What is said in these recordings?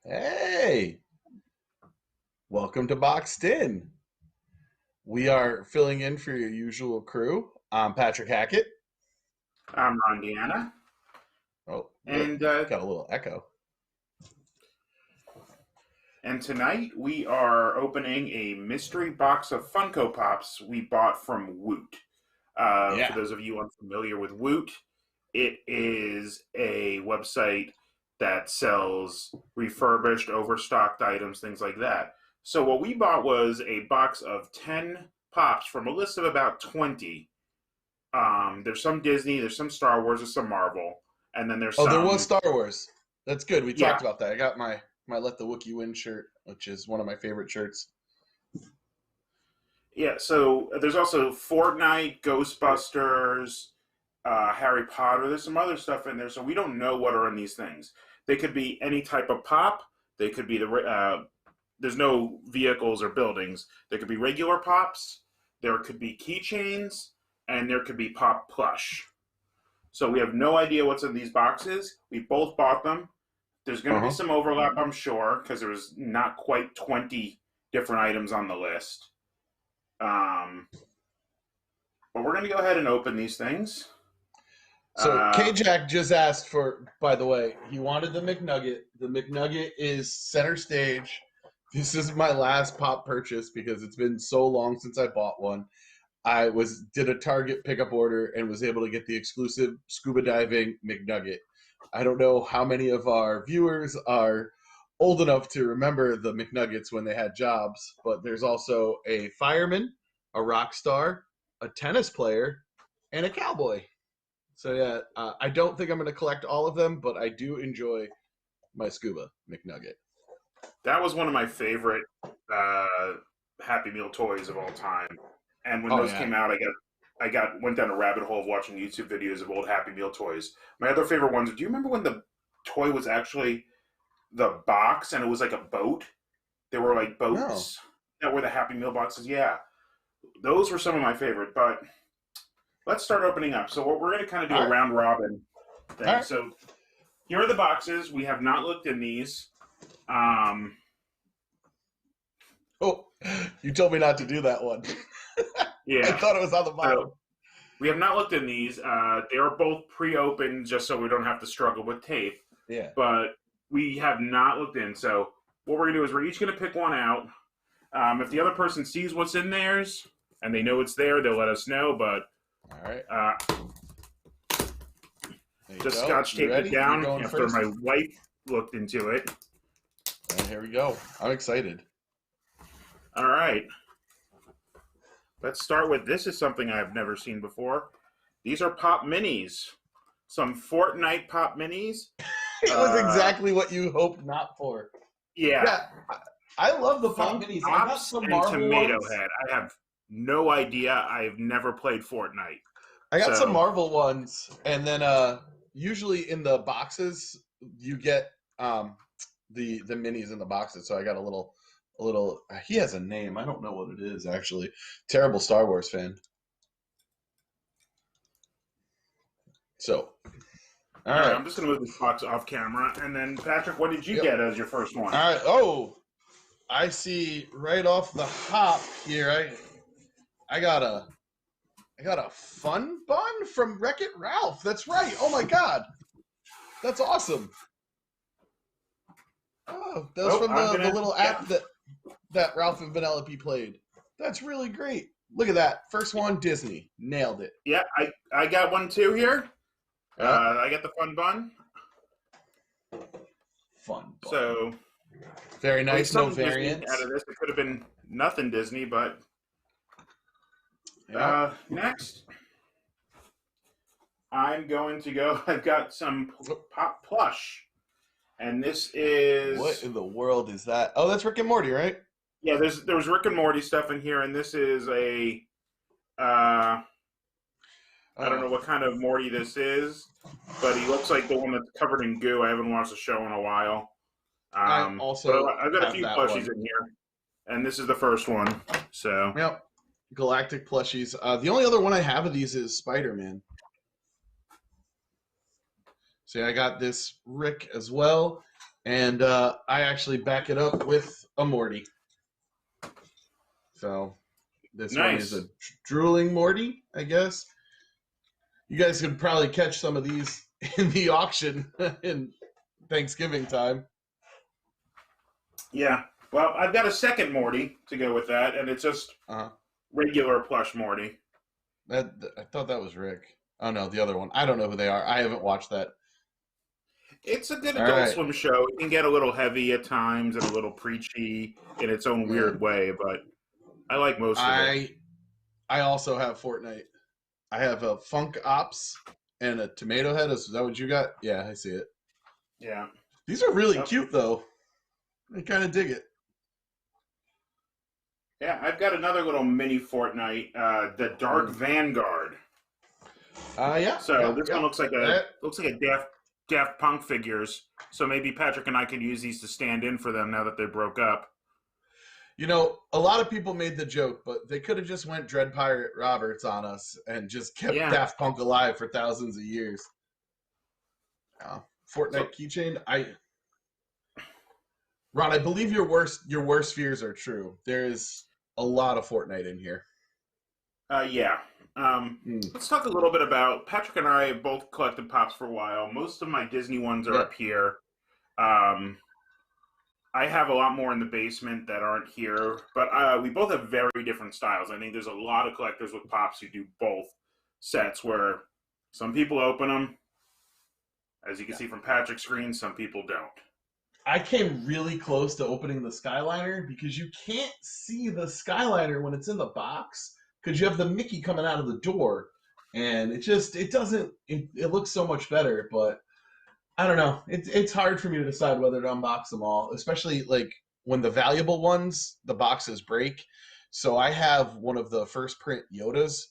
Hey, welcome to Boxed In. We are filling in for your usual crew. I'm Patrick Hackett. I'm Rondiana. Oh, And got a little echo. and tonight we are opening a mystery box of Funko Pops we bought from Woot. For those of you unfamiliar with Woot, it is a website that sells refurbished, overstocked items, things like that. So what we bought was a box of 10 Pops from a list of about 20. There's some Disney, there's some Star Wars, there's some Marvel, and then there's some... there was Star Wars. That's good. We Yeah. talked about that. I got my Let the Wookiee Win shirt, which is one of my favorite shirts. Yeah, so there's also Fortnite, Ghostbusters, Harry Potter. There's some other stuff in there, so we don't know what are in these things. They could be any type of pop. They could be there's no vehicles or buildings. There could be regular pops. There could be keychains, and there could be pop plush. So we have no idea what's in these boxes. We both bought them. There's going to be some overlap, I'm sure, because there was not quite 20 different items on the list. But we're going to go ahead and open these things. So K-Jack just asked for, by the way, he wanted the McNugget. The McNugget is center stage. This is my last pop purchase because it's been so long since I bought one. I did a Target pickup order and was able to get the exclusive scuba diving McNugget. I don't know how many of our viewers are old enough to remember the McNuggets when they had jobs, but there's also a fireman, a rock star, a tennis player, and a cowboy. So yeah, I don't think I'm going to collect all of them, but I do enjoy my scuba McNugget. That was one of my favorite Happy Meal toys of all time. And when those came out, I went down a rabbit hole of watching YouTube videos of old Happy Meal toys. My other favorite ones. Do you remember when the toy was actually the box and it was like a boat? There were like boats that were the Happy Meal boxes. Yeah, those were some of my favorite. But let's start opening up. So what we're going to kind of do a round robin thing. Right. So here are the boxes. We have not looked in these. Oh, you told me not to do that one. Yeah. I thought it was on the bottom. So, we have not looked in these. They are both pre-opened just so we don't have to struggle with tape. Yeah. But we have not looked in. So what we're going to do is we're each going to pick one out. If the other person sees what's in theirs and they know it's there, they'll let us know. But all right. Just scotch tape it down after my wife looked into it. And here we go. I'm excited. All right. Let's start with, this is something I've never seen before. These are Pop Minis. Some Fortnite Pop Minis. It was exactly what you hoped not for. Yeah. I love the Pop Minis. I got some Marvel Tomato ones. Head. I have no idea. I've never played Fortnite. I got some Marvel ones, and then usually in the boxes you get the minis in the boxes. So I got a little. He has a name. I don't know what it is actually. Terrible Star Wars fan. So, all right. I'm just gonna move this box off camera, and then Patrick, what did you get as your first one? All right. Oh, I see right off the hop here. I got a fun bun from Wreck-It Ralph. That's right. Oh my God, that's awesome. Oh, that was from the little app that Ralph and Vanellope played. That's really great. Look at that. First one, Disney. Nailed it. Yeah, I got one too here. I got the fun bun. Fun bun. So very nice. No variants. Out of this, it could have been nothing Disney, but next I'm going to go. I've got some Pop Plush. And this is... What in the world is that? Oh, that's Rick and Morty, right? Yeah, there was Rick and Morty stuff in here, and this is a... I don't know what kind of Morty this is, but he looks like the one that's covered in goo. I haven't watched the show in a while. I've got a few plushies in here, and this is the first one. So yep, Galactic Plushies. The only other one I have of these is Spider-Man. See, I got this Rick as well, And I actually back it up with a Morty. So this one is a drooling Morty, I guess. You guys could probably catch some of these in the auction in Thanksgiving time. Yeah. Well, I've got a second Morty to go with that, and it's just regular plush Morty. I thought that was Rick. Oh, no, the other one. I don't know who they are. I haven't watched that. It's a good Adult Swim show. It can get a little heavy at times and a little preachy in its own weird way, but I like most of it. I also have Fortnite. I have a Funko Pops and a Tomato Head. Is that what you got? Yeah, I see it. Yeah. These are really cute, though. I kind of dig it. Yeah, I've got another little mini Fortnite, the Dark Vanguard. Yeah. So this one looks like a Daft Punk figures. So maybe Patrick and I can use these to stand in for them now that they broke up. You know, a lot of people made the joke, but they could have just went Dread Pirate Roberts on us and just kept Daft Punk alive for thousands of years. Fortnite Keychain, Ron, I believe your worst fears are true. There is a lot of Fortnite in here. Yeah. Let's talk a little bit about Patrick and I have both collected Pops for a while. Most of my Disney ones are up here. I have a lot more in the basement that aren't here, but we both have very different styles. I think there's a lot of collectors with Pops who do both sets, where some people open them, as you can see from Patrick's screen, some people don't. I came really close to opening the Skyliner because you can't see the Skyliner when it's in the box because you have the Mickey coming out of the door, and it looks so much better, but I don't know. It's hard for me to decide whether to unbox them all, especially like when the valuable ones, the boxes break. So I have one of the first print Yodas.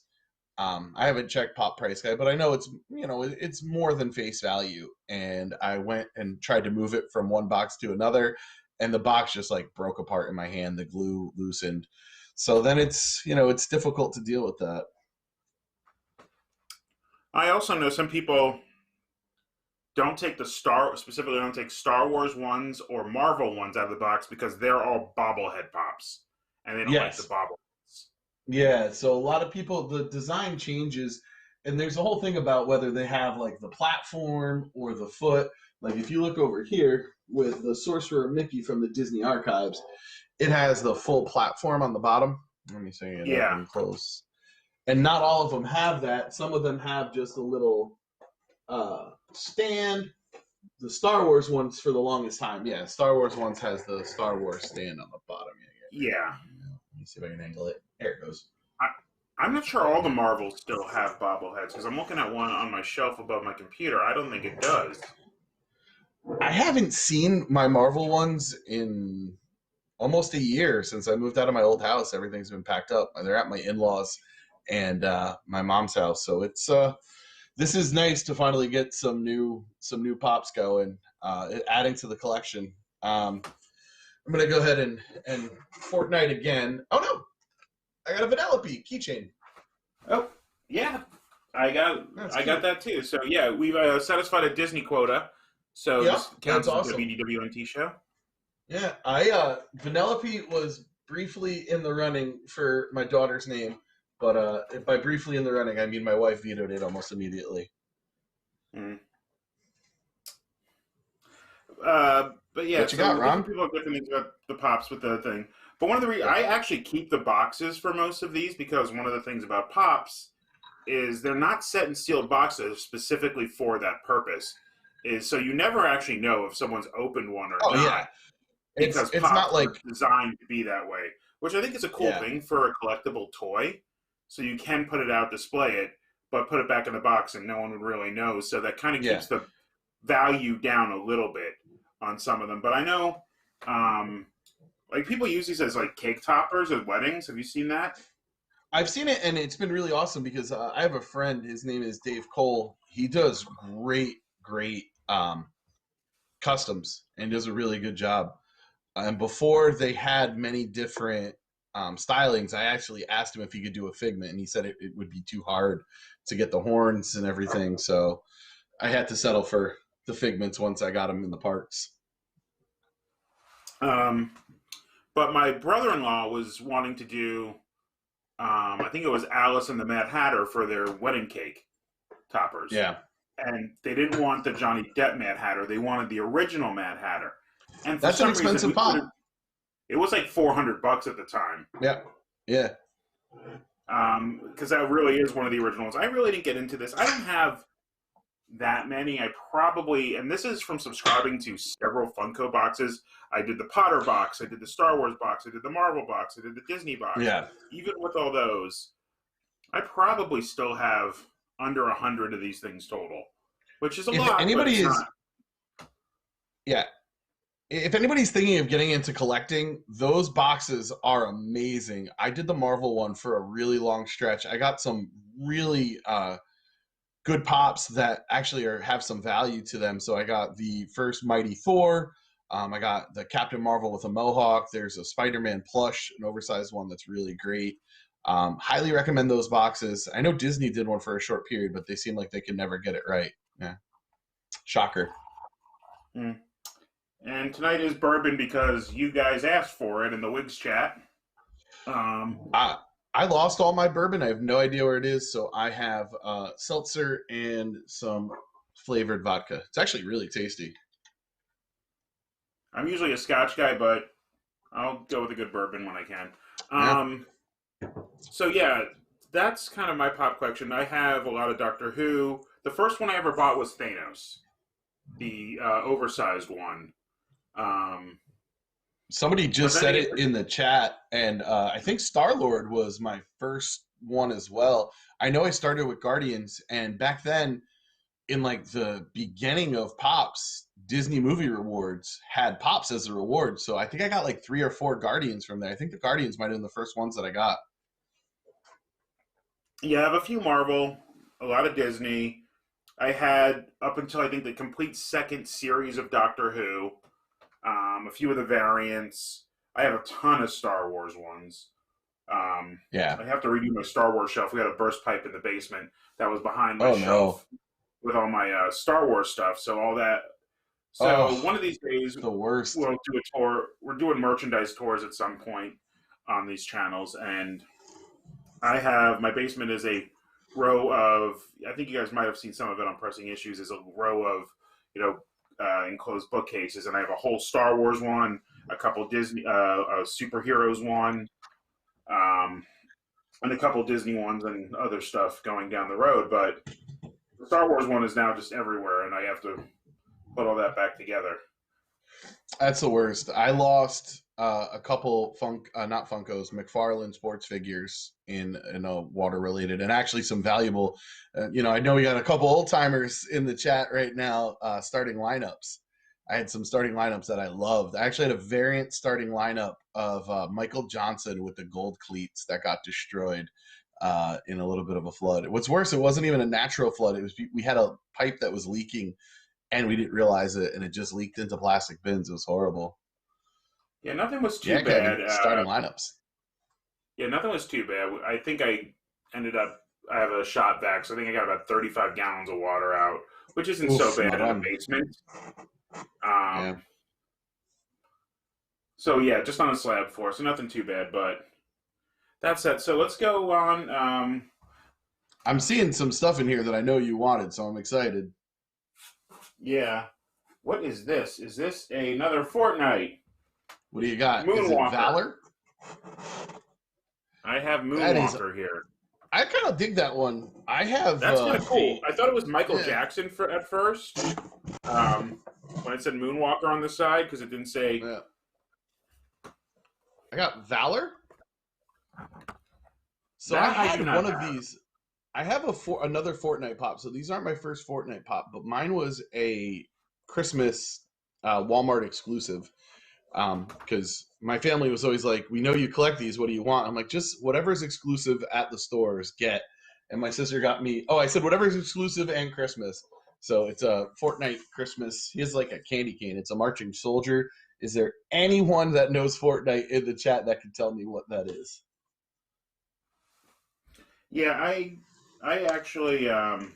I haven't checked Pop Price Guide, but I know it's more than face value. And I went and tried to move it from one box to another, and the box just like broke apart in my hand. The glue loosened. So then it's difficult to deal with that. I also know some people don't take specifically don't take Star Wars ones or Marvel ones out of the box because they're all bobblehead Pops, and they don't like the bobbleheads. Yeah, so a lot of people, the design changes, and there's a whole thing about whether they have like the platform or the foot. Like if you look over here with the Sorcerer Mickey from the Disney Archives, it has the full platform on the bottom. Let me see it up and close. And not all of them have that. Some of them have just a little stand. The Star Wars ones for the longest time. Yeah, Star Wars ones has the Star Wars stand on the bottom. Yeah. Let me see if I can angle it. There it goes. I'm not sure all the Marvels still have bobbleheads because I'm looking at one on my shelf above my computer. I don't think it does. I haven't seen my Marvel ones in almost a year since I moved out of my old house. Everything's been packed up. They're at my in-laws and my mom's house. So it's this is nice to finally get some new Pops going, adding to the collection. I'm gonna go ahead and Fortnite again. Oh no, I got a Vanellope keychain. Oh yeah, I got that too. So yeah, we've satisfied a Disney quota. So this counts as a WDWNT show. Yeah, Vanellope was briefly in the running for my daughter's name, but by briefly in the running, I mean my wife vetoed it almost immediately. But yeah, what you got, Ron? People are good things about the Pops with the thing. But one of the reasons I actually keep the boxes for most of these because one of the things about Pops is they're not set in sealed boxes specifically for that purpose. So you never actually know if someone's opened one or not. Yeah. Because it's Pops not like designed to be that way, which I think is a cool thing for a collectible toy. So you can put it out, display it, but put it back in the box and no one would really know. So that kind of keeps the value down a little bit on some of them. But I know like people use these as like cake toppers at weddings. Have you seen that? I've seen it, and it's been really awesome because I have a friend. His name is Dave Cole. He does great customs and does a really good job. And before they had many different stylings, I actually asked him if he could do a Figment, and he said it would be too hard to get the horns and everything. So I had to settle for the Figments once I got them in the parks. But my brother-in-law was wanting to do, I think it was Alice and the Mad Hatter for their wedding cake toppers. Yeah. And they didn't want the Johnny Depp Mad Hatter. They wanted the original Mad Hatter. And for That's some an expensive reason, pop. It was like $400 at the time. Yeah. Yeah. Because that really is one of the originals. I really didn't get into this. I don't have that many. I probably, and this is from subscribing to several Funko boxes. I did the Potter box. I did the Star Wars box. I did the Marvel box. I did the Disney box. Yeah. Even with all those, I probably still have under 100 of these things total, which is a lot. Anybody is, not. Yeah. If anybody's thinking of getting into collecting, those boxes are amazing. I did the Marvel one for a really long stretch. I got some really good pops that actually have some value to them. So I got the first Mighty Thor. I got the Captain Marvel with a mohawk. There's a Spider-Man plush, an oversized one that's really great. Highly recommend those boxes. I know Disney did one for a short period, but they seem like they could never get it right. Yeah. Shocker. Mm. And tonight is bourbon because you guys asked for it in the WIGS chat. I lost all my bourbon. I have no idea where it is, so I have seltzer and some flavored vodka. It's actually really tasty. I'm usually a Scotch guy, but I'll go with a good bourbon when I can. So yeah, that's kind of my pop collection. I have a lot of Doctor Who. The first one I ever bought was Thanos, the oversized one. Somebody just said it in the chat, and I think Star-Lord was my first one as well. I know I started with Guardians, and back then, in like the beginning of Pops, Disney Movie Rewards had Pops as a reward. So I think I got like 3 or 4 Guardians from there. I think the Guardians might have been the first ones that I got. Yeah, I have a few Marvel, a lot of Disney. I had, up until I think the complete second series of Doctor Who, a few of the variants. I have a ton of Star Wars ones. Yeah. I have to redo my Star Wars shelf. We had a burst pipe in the basement that was behind my shelf with all my Star Wars stuff. So all that. So one of these days, the worst. We'll do a tour. We're doing merchandise tours at some point on these channels, and I have, my basement is a row of, I think you guys might have seen some of it on Pressing Issues, is a row of, enclosed bookcases, and I have a whole Star Wars one, a couple Disney superheroes one, and a couple Disney ones and other stuff going down the road. But the Star Wars one is now just everywhere, and I have to put all that back together. That's the worst. I lost a couple not Funkos, McFarlane sports figures in a water related, and actually some valuable. I know we got a couple old timers in the chat right now. Starting lineups. I had some starting lineups that I loved. I actually had a variant starting lineup of Michael Johnson with the gold cleats that got destroyed in a little bit of a flood. What's worse, it wasn't even a natural flood. It was, we had a pipe that was leaking, and we didn't realize it, and it just leaked into plastic bins. It was horrible. Yeah, nothing was too bad. Starting lineups. Yeah, nothing was too bad. I think I have a shot vac, so I think I got about 35 gallons of water out, which isn't so bad in the basement. So yeah, just on a slab floor, so nothing too bad, but that's it. So let's go on. I'm seeing some stuff in here that I know you wanted, so I'm excited. Yeah. What is this? Is this another Fortnite? What do you got? Moonwalker. Is it Valor? I have Moonwalker here. I kind of dig that one. I have. That's kind of cool. I thought it was Michael Jackson at first. When it said Moonwalker on the side, because it didn't say. Yeah. I got Valor. So I had one of these. I have another Fortnite pop. So these aren't my first Fortnite pop, but mine was a Christmas Walmart exclusive. Because my family was always like, we know you collect these. What do you want? I'm like, just whatever's exclusive at the stores, get. And my sister got me. Oh, I said whatever's exclusive and Christmas. So it's a Fortnite Christmas. He has like a candy cane. It's a marching soldier. Is there anyone that knows Fortnite in the chat that can tell me what that is? Yeah, I actually one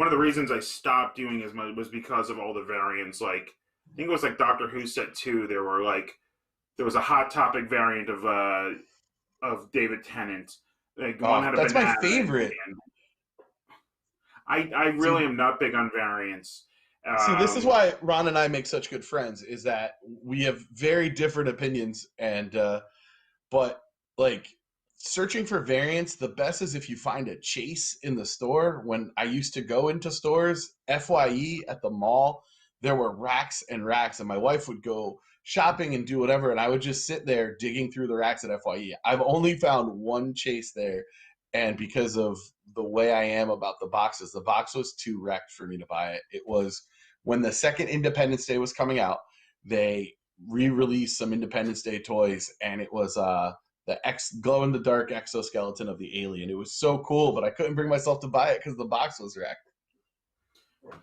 of the reasons I stopped doing as much was because of all the variants. Like think it was like Doctor Who set 2. There was a Hot Topic variant of David Tennant. Like one had a that's banana. my favorite. I really am not big on variants. See, this is why Ron and I make such good friends, is that we have very different opinions, and but like searching for variants, the best is if you find a chase in the store. When I used to go into stores, FYE at the mall, there were racks and racks, and my wife would go shopping and do whatever, and I would just sit there digging through the racks at FYE. I've only found one chase there, and because of the way I am about the boxes, the box was too wrecked for me to buy it. It was when the second Independence Day was coming out, they re-released some Independence Day toys, and it was the glow-in-the-dark exoskeleton of the alien. It was so cool, but I couldn't bring myself to buy it because the box was wrecked.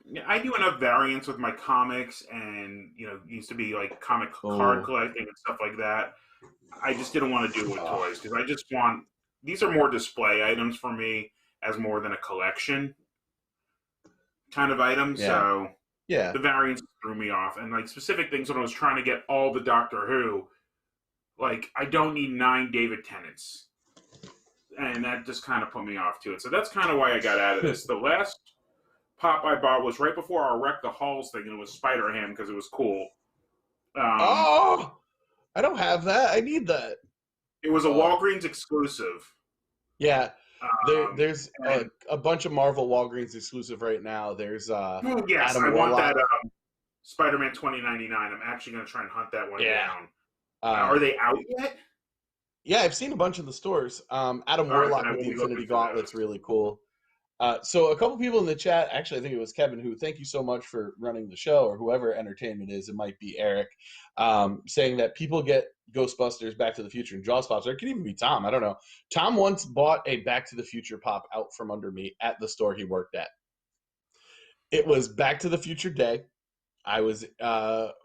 Yeah, I do enough variants with my comics, and used to be like comic card collecting and stuff like that. I just didn't want to do it with toys because I just want these are more display items for me as more than a collection kind of item. Yeah. So yeah, the variants threw me off, and like specific things when I was trying to get all the Doctor Who, like I don't need 9 David Tennants, and that just kind of put me off to it. So that's kind of why I got out of this. The last pop I bought was right before our Wreck the Halls thing, and it was Spider-Ham because it was cool. I don't have that. I need that. It was a Walgreens exclusive. Yeah, there's a bunch of Marvel Walgreens exclusive right now. There's yes, I want that Spider-Man 2099. I'm actually going to try and hunt that one down. Are they out yet? Yeah, I've seen a bunch in the stores. Adam Warlock with the Infinity Gauntlet's really cool. So a couple people in the chat, actually I think it was Kevin, who thank you so much for running the show, or whoever entertainment is, it might be Eric, saying that people get Ghostbusters, Back to the Future, and Jaws pops, or it could even be Tom, I don't know. Tom once bought a Back to the Future pop out from under me at the store he worked at. It was Back to the Future Day. I was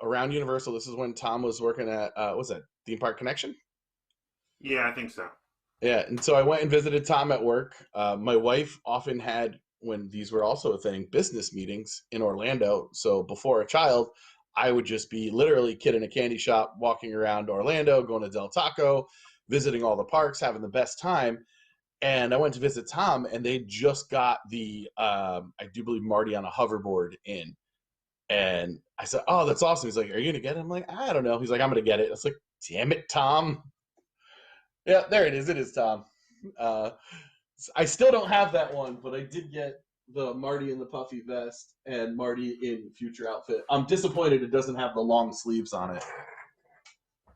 around Universal. This is when Tom was working at, what was that, Theme Park Connection? Yeah, I think so. Yeah, and so I went and visited Tom at work. My wife often had, when these were also a thing, business meetings in Orlando. So before a child, I would just be literally kid in a candy shop, walking around Orlando, going to Del Taco, visiting all the parks, having the best time. And I went to visit Tom, and they just got the, I do believe, Marty on a hoverboard in. And I said, oh, that's awesome. He's like, are you going to get it? I'm like, I don't know. He's like, I'm going to get it. I was like, damn it, Tom. Yeah, there it is. It is Tom. I still don't have that one, but I did get the Marty in the puffy vest and Marty in future outfit. I'm disappointed it doesn't have the long sleeves on it.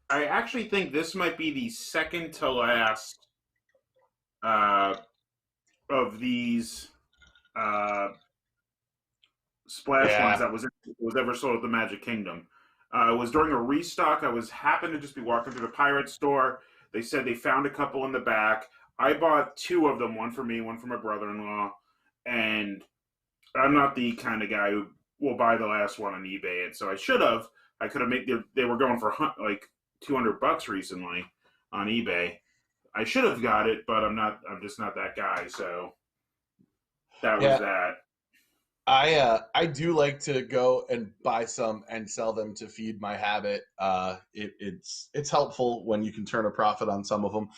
I actually think this might be the second to last of these splash ones that was ever sold at the Magic Kingdom. It was during a restock. I happened to just be walking through the pirate store. They said they found a couple in the back. I bought 2 of them, one for me, one for my brother-in-law. And I'm not the kind of guy who will buy the last one on eBay. So I should have. I could have made. They were going for like $200 recently on eBay. I should have got it, but I'm not. I'm just not that guy. So that was that. I do like to go and buy some and sell them to feed my habit. It's helpful when you can turn a profit on some of them.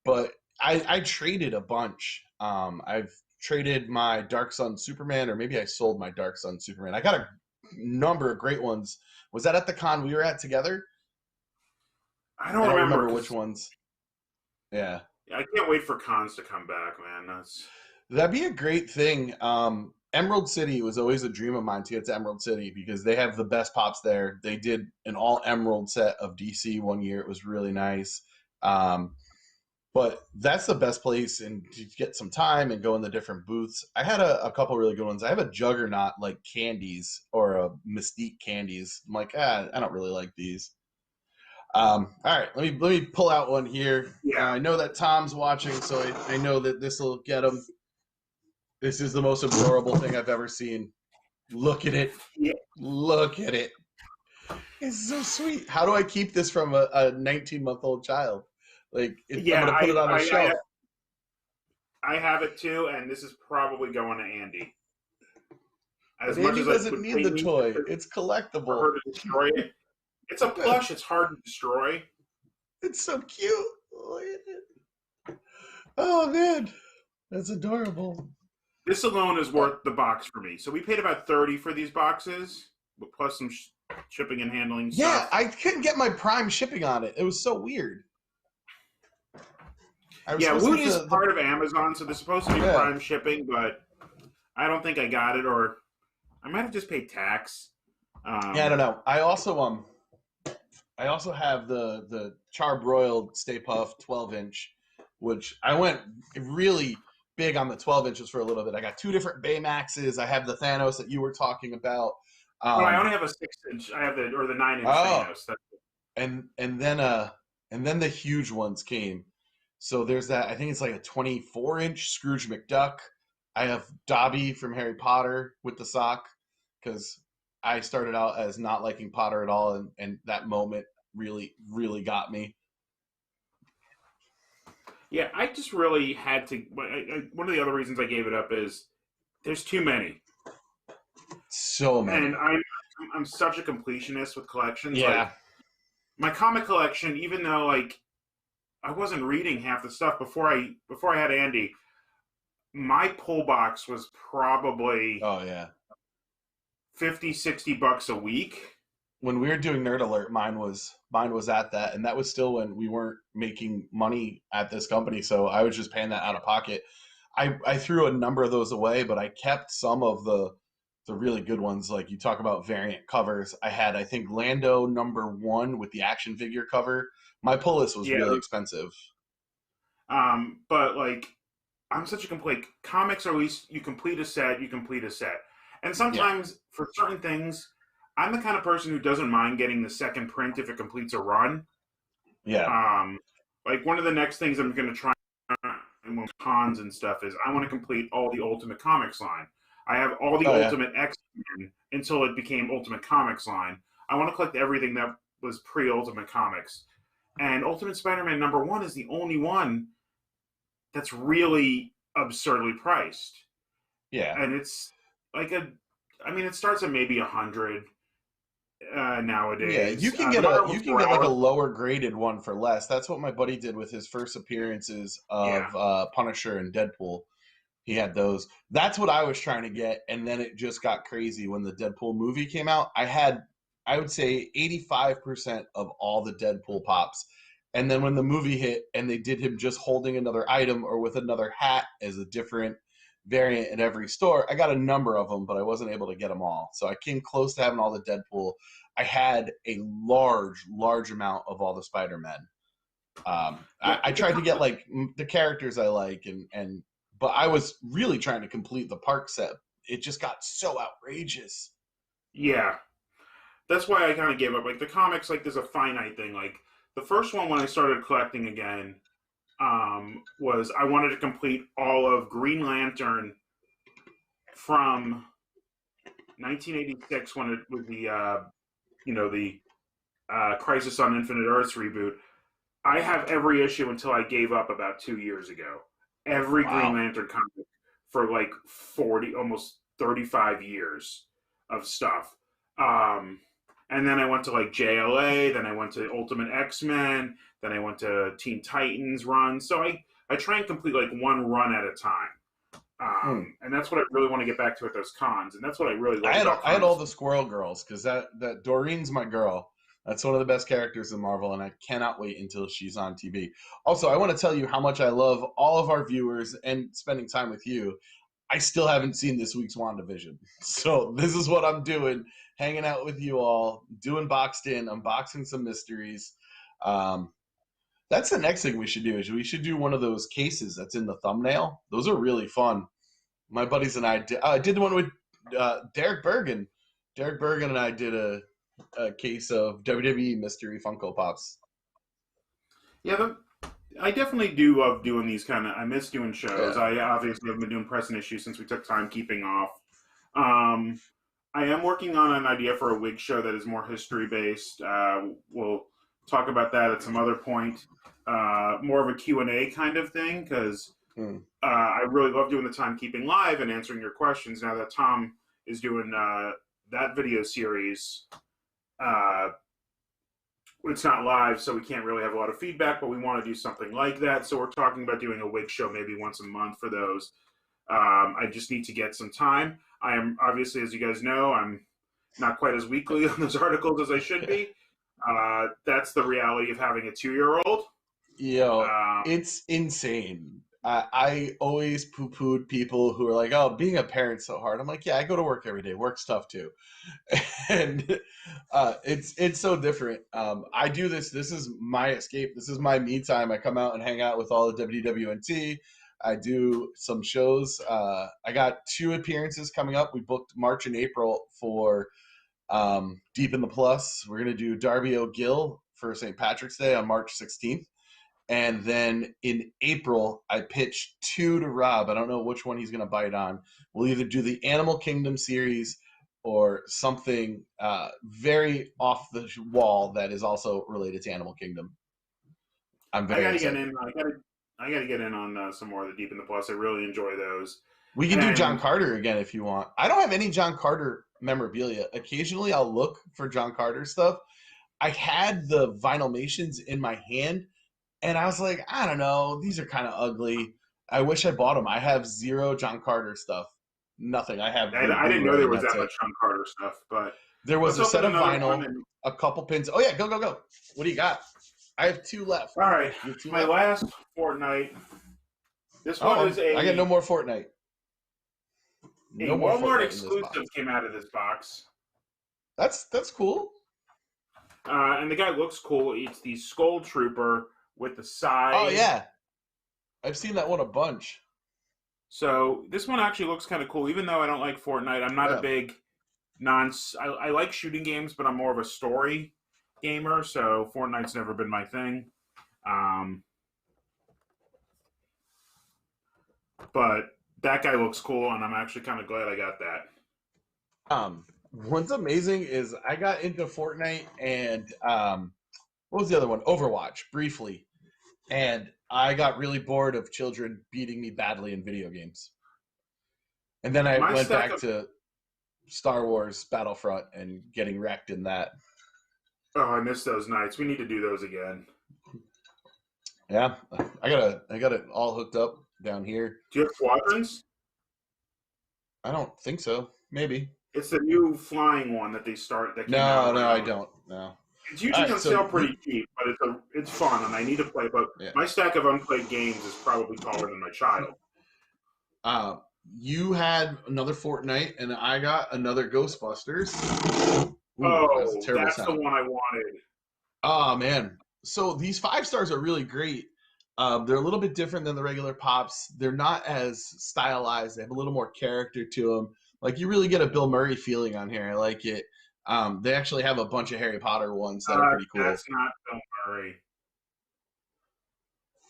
But I traded a bunch. I've traded my Dark Sun Superman, or maybe I sold my Dark Sun Superman. I got a number of great ones. Was that at the con we were at together? I don't remember which ones. Yeah. I can't wait for cons to come back, man. That'd be a great thing. Emerald City was always a dream of mine to get to Emerald City because they have the best pops there. They did an all emerald set of DC one year. It was really nice. But that's the best place, and to get some time and go in the different booths. I had a couple really good ones. I have a Juggernaut like candies, or a Mystique candies. I'm like, I don't really like these. All right, let me pull out one here. Yeah. I know that Tom's watching, so I know that this will get him. This is the most adorable thing I've ever seen. Look at it. Yeah. Look at it. It's so sweet. How do I keep this from a 19-month-old child? Like, I'm going to put it on a shelf. I have it too, and this is probably going to Andy. As But much Andy as it doesn't would need pain the me toy. It's for collectible. her to destroy it, it's a plush. It's hard to destroy. It's so cute. Look at it. Oh man, that's adorable. This alone is worth the box for me. So we paid about $30 for these boxes, plus some shipping and handling Yeah, stuff. I couldn't get my Prime shipping on it. It was so weird. Yeah, Woot is part of Amazon, so they're supposed to be Prime shipping, but I don't think I got it, or I might have just paid tax. Yeah, I don't know. I also have the charbroiled Stay Puft 12-inch, which I went really big on the 12 inches for a little bit. I got 2 different Baymaxes. I have the Thanos that you were talking about. I only have a 6-inch. I have the 9-inch Thanos. And then the huge ones came. So there's that. I think it's like a 24-inch Scrooge McDuck. I have Dobby from Harry Potter with the sock because I started out as not liking Potter at all, and that moment really, really got me. Yeah, I just really had to. One of the other reasons I gave it up is there's too many. So many. And I'm such a completionist with collections. Yeah. Like, my comic collection, even though like I wasn't reading half the stuff before I had Andy, my pull box was probably $50-$60 a week. When we were doing Nerd Alert, mine was at that, and that was still when we weren't making money at this company, so I was just paying that out of pocket. I threw a number of those away, but I kept some of the really good ones. Like you talk about variant covers. I had, I think, Lando #1 with the action figure cover. My pull list was really expensive. But like, I'm such a complete comics. Or at least you complete a set. And sometimes for certain things, I'm the kind of person who doesn't mind getting the second print if it completes a run. Yeah. Like one of the next things I'm going to try with cons and stuff is I want to complete all the Ultimate Comics line. I have all the Ultimate X-Men until it became Ultimate Comics line. I want to collect everything that was pre-Ultimate Comics. And Ultimate Spider-Man #1 is the only one that's really absurdly priced. Yeah. And it's like it starts at maybe 100 nowadays. Yeah, you can get like a lower graded one for less. That's what my buddy did with his first appearances of Punisher and Deadpool. He had those. That's what I was trying to get, and then it just got crazy when the Deadpool movie came out. I would say 85% of all the Deadpool pops. And then when the movie hit and they did him just holding another item or with another hat as a different variant at every store, I got a number of them, but I wasn't able to get them all. So I came close to having all the Deadpool. I had a large amount of all the Spider-Men. I tried to get like the characters I like, but I was really trying to complete the park set. It just got so outrageous. Yeah, that's why I kind of gave up. Like the comics, like there's a finite thing. Like the first one when I started collecting again was I wanted to complete all of Green Lantern from 1986 when it was the Crisis on Infinite Earths reboot. I have every issue until I gave up about 2 years ago. Every Green Lantern comic for like 40, almost 35 years of stuff. And then I went to like JLA, then I went to Ultimate X-Men, then I went to Teen Titans run. So I try and complete like one run at a time. And that's what I really want to get back to at those cons. And that's what I really love about cons. I had all the Squirrel Girls because that Doreen's my girl. That's one of the best characters in Marvel, and I cannot wait until she's on TV. Also, I want to tell you how much I love all of our viewers and spending time with you. I still haven't seen this week's WandaVision. So this is what I'm doing, hanging out with you all, doing Boxed In, unboxing some mysteries. That's the next thing we should do, is we should do one of those cases that's in the thumbnail. Those are really fun. My buddies and I did the one with Derek Bergen. Derek Bergen and I did a case of WWE mystery Funko Pops. Yeah, I definitely do love doing these kind of. I miss doing shows. I obviously have been doing press and issues since we took timekeeping off. I am working on an idea for a WIGS show that is more history based. We'll talk about that at some other point. More of a Q&A kind of thing, because I really love doing the timekeeping live and answering your questions now that Tom is doing that video series. It's not live, so we can't really have a lot of feedback, but we want to do something like that. So we're talking about doing a WIGS show maybe once a month for those. I just need to get some time. I am, obviously, as you guys know, I'm not quite as weekly on those articles as I should be. That's the reality of having a 2-year-old. It's insane. I always poo-pooed people who are like, oh, being a parent's so hard. I'm like, yeah, I go to work every day. Work's tough too. And it's so different. I do this. This is my escape. This is my me time. I come out and hang out with all the WDWNT. I do some shows. I got 2 appearances coming up. We booked March and April for Deep in the Plus. We're going to do Darby O'Gill for St. Patrick's Day on March 16th. And then in April, I pitched 2 to Rob. I don't know which one he's going to bite on. We'll either do the Animal Kingdom series or something very off the wall that is also related to Animal Kingdom. I'm very excited. I gotta get in on some more of the Deep in the Plus. I really enjoy those. We can do John Carter again if you want. I don't have any John Carter memorabilia. Occasionally, I'll look for John Carter stuff. I had the Vinylmations in my hand, and I was like, I don't know. These are kind of ugly. I wish I bought them. I have 0 John Carter stuff. Nothing. I didn't know there was that much John Carter stuff, but there was a set of vinyl, a couple pins. Oh yeah, go. What do you got? I have 2 left. All right, my last Fortnite. This one is I got no more Fortnite. No more Walmart exclusive came out of this box. That's cool. And the guy looks cool. It's the Skull Trooper with the side. Oh yeah, I've seen that one a bunch. So this one actually looks kind of cool, even though I don't like Fortnite. I'm not a big I like shooting games, but I'm more of a story gamer, so Fortnite's never been my thing. But that guy looks cool, and I'm actually kind of glad I got that. What's amazing is I got into Fortnite and what was the other one? Overwatch, briefly. And I got really bored of children beating me badly in video games. And then I went back to Star Wars Battlefront and getting wrecked in that. Oh, I miss those nights. We need to do those again. Yeah, I got it all hooked up down here. Do you have Squadrons? I don't think so. Maybe. It's the new flying one that they start. That no, I don't. No. It's usually on sale pretty cheap, but it's fun, and I need to play. But my stack of unplayed games is probably taller than my child. You had another Fortnite, and I got another Ghostbusters. Ooh, that's the one I wanted. Oh man! So these 5 stars are really great. They're a little bit different than the regular Pops. They're not as stylized. They have a little more character to them. Like, you really get a Bill Murray feeling on here. I like it. They actually have a bunch of Harry Potter ones that are pretty cool. That's not Bill Murray.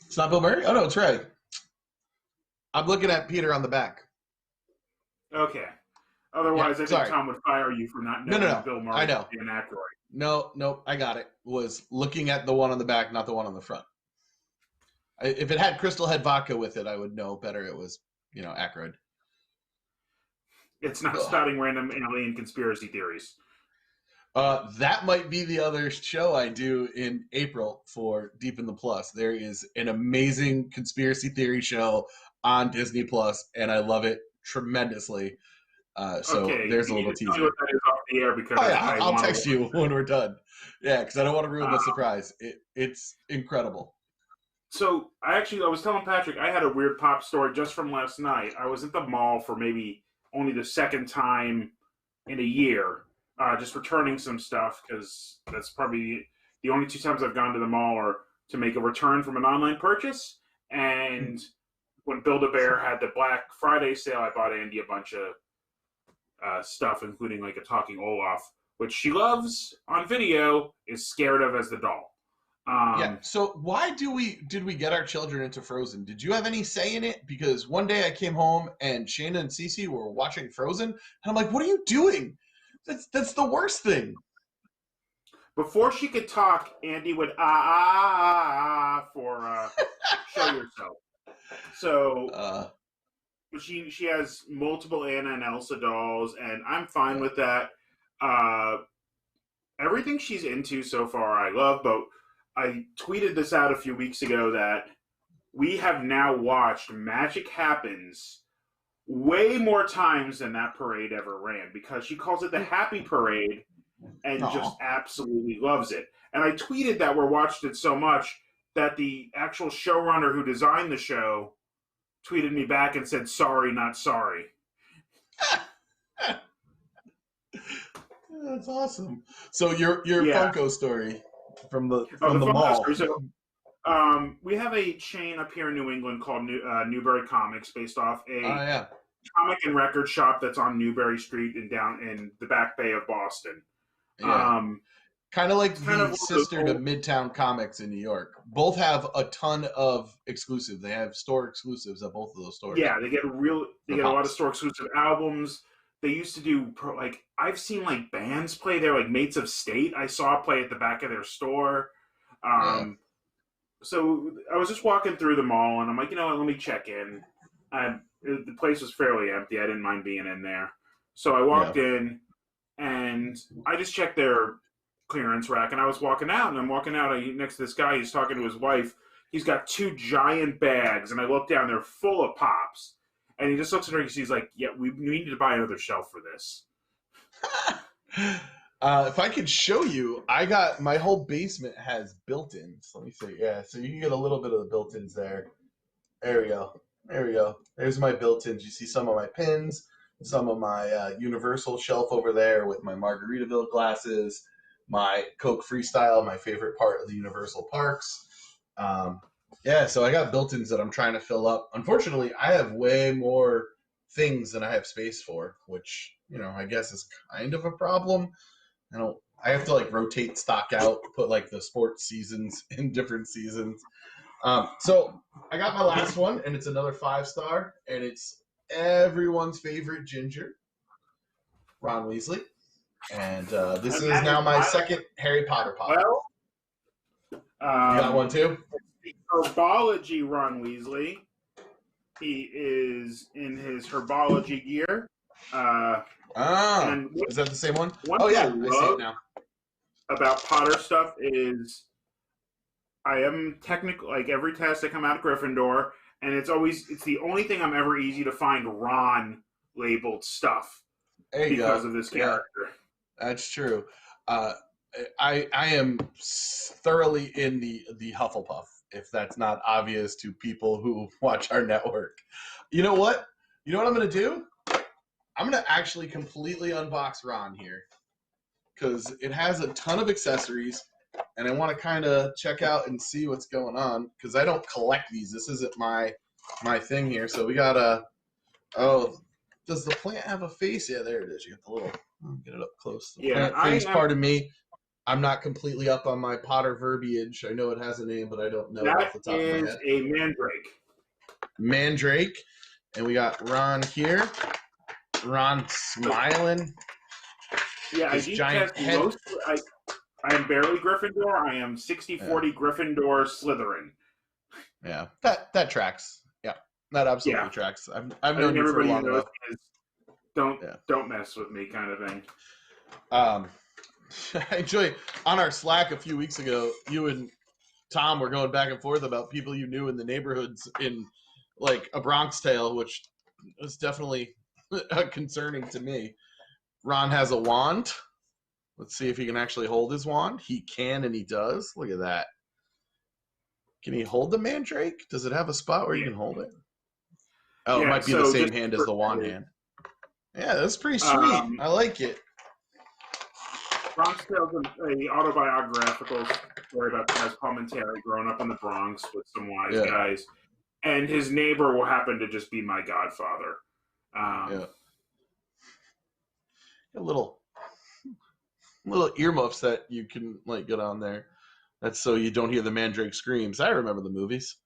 It's not Bill Murray? Oh, no, it's Ray. I'm looking at Peter on the back. Okay. Otherwise, I think Tom would fire you for not knowing Bill Murray. I know. Being accurate. No, I got it. Was looking at the one on the back, not the one on the front. If it had Crystal Head vodka with it, I would know better it was, Aykroyd. It's not spouting random alien conspiracy theories. That might be the other show I do in April for Deep in the Plus. There is an amazing conspiracy theory show on Disney Plus, and I love it tremendously. So there's a little teaser. Tell me what that is off the air because I'll text you when we're done. Yeah, because I don't want to ruin the surprise. It's incredible. So I was telling Patrick I had a weird pop story just from last night. I was at the mall for maybe only the second time in a year, just returning some stuff because that's probably the only 2 times I've gone to the mall or to make a return from an online purchase. And when Build-A-Bear had the Black Friday sale, I bought Andy a bunch of stuff, including like a talking Olaf, which she loves on video, is scared of as the doll. So why did we get our children into Frozen? Did you have any say in it? Because one day I came home and Shayna and Cece were watching Frozen, and I'm like, "What are you doing? That's the worst thing." Before she could talk, Andy would for show yourself. So she has multiple Anna and Elsa dolls, and I'm fine with that. Everything she's into so far, I love. But I tweeted this out a few weeks ago that we have now watched Magic Happens way more times than that parade ever ran, because she calls it the Happy Parade and just absolutely loves it. And I tweeted that we watched it so much that the actual showrunner who designed the show tweeted me back and said, "Sorry, not sorry." That's awesome. So your Funko story from the mall. Story. So, we have a chain up here in New England called Newbury Comics, based off a comic and record shop that's on Newbury Street and down in the Back Bay of Boston. Yeah. Kind of like the sister to Midtown Comics in New York. Both have a ton of exclusives. They have store exclusives at both of those stores. Yeah, they get a lot of store exclusive albums. They used to do I've seen like bands play there, like Mates of State. I saw play at the back of their store. So I was just walking through the mall, and I'm like, you know what? Let me check in. The place was fairly empty. I didn't mind being in there. So I walked in, and I just checked their clearance rack, and I was walking out, and I'm walking out next to this guy. He's talking to his wife. He's got 2 giant bags, and I look down. They're full of Pops. And he just looks at her, and he's like, yeah, we need to buy another shelf for this. If I could show you, my whole basement has built-ins. Let me see. Yeah, so you can get a little bit of the built-ins there. There we go. There's my built-ins. You see some of my pins, some of my Universal shelf over there with my Margaritaville glasses, my Coke Freestyle, my favorite part of the Universal parks. So I got built-ins that I'm trying to fill up. Unfortunately, I have way more things than I have space for, which, I guess is kind of a problem. I have to rotate stock out, put the sports seasons in different seasons. So I got my last one, and it's another 5-star, and it's everyone's favorite Ginger, Ron Weasley. And this is now my second Harry Potter pop. Well, you got one too? Herbology Ron Weasley. He is in his herbology gear. Is that the same one? Oh yeah, I see it now. About Potter stuff is I am technically every test I come out of Gryffindor, and it's the only thing I'm ever easy to find Ron labeled stuff because of this character. That's true. I am thoroughly in the Hufflepuff, if that's not obvious to people who watch our network. You know what I'm going to do? I'm going to actually completely unbox Ron here, because it has a ton of accessories, and I want to kind of check out and see what's going on, because I don't collect these. This isn't my thing here. So we got does the plant have a face? Yeah, there it is. You got the little, get it up close. The plant face part of me. I'm not completely up on my Potter verbiage. I know it has a name, but I don't know off the top of my head. That is a Mandrake. Mandrake. And we got Ron here. Ron smiling. Yeah, I do test most. I am barely Gryffindor. I am 60-40 Gryffindor Slytherin. Yeah, that tracks. Yeah, that absolutely tracks. I've known you for a long enough. Don't mess with me, kind of thing. I enjoy on our Slack a few weeks ago, you and Tom were going back and forth about people you knew in the neighborhoods in A Bronx Tale, which was definitely concerning to me. Ron has a wand. Let's see if he can actually hold his wand. He can, and he does. Look at that. Can he hold the Mandrake? Does it have a spot where you can hold it? Oh, it might be the same hand as the wand hand. Yeah, that's pretty sweet. I like it. Bronx Tale is an autobiographical story about Taz Palminteri growing up in the Bronx with some wise guys. And his neighbor will happen to just be my godfather. A little earmuffs that you can get on there. That's so you don't hear the Mandrake screams. I remember the movies.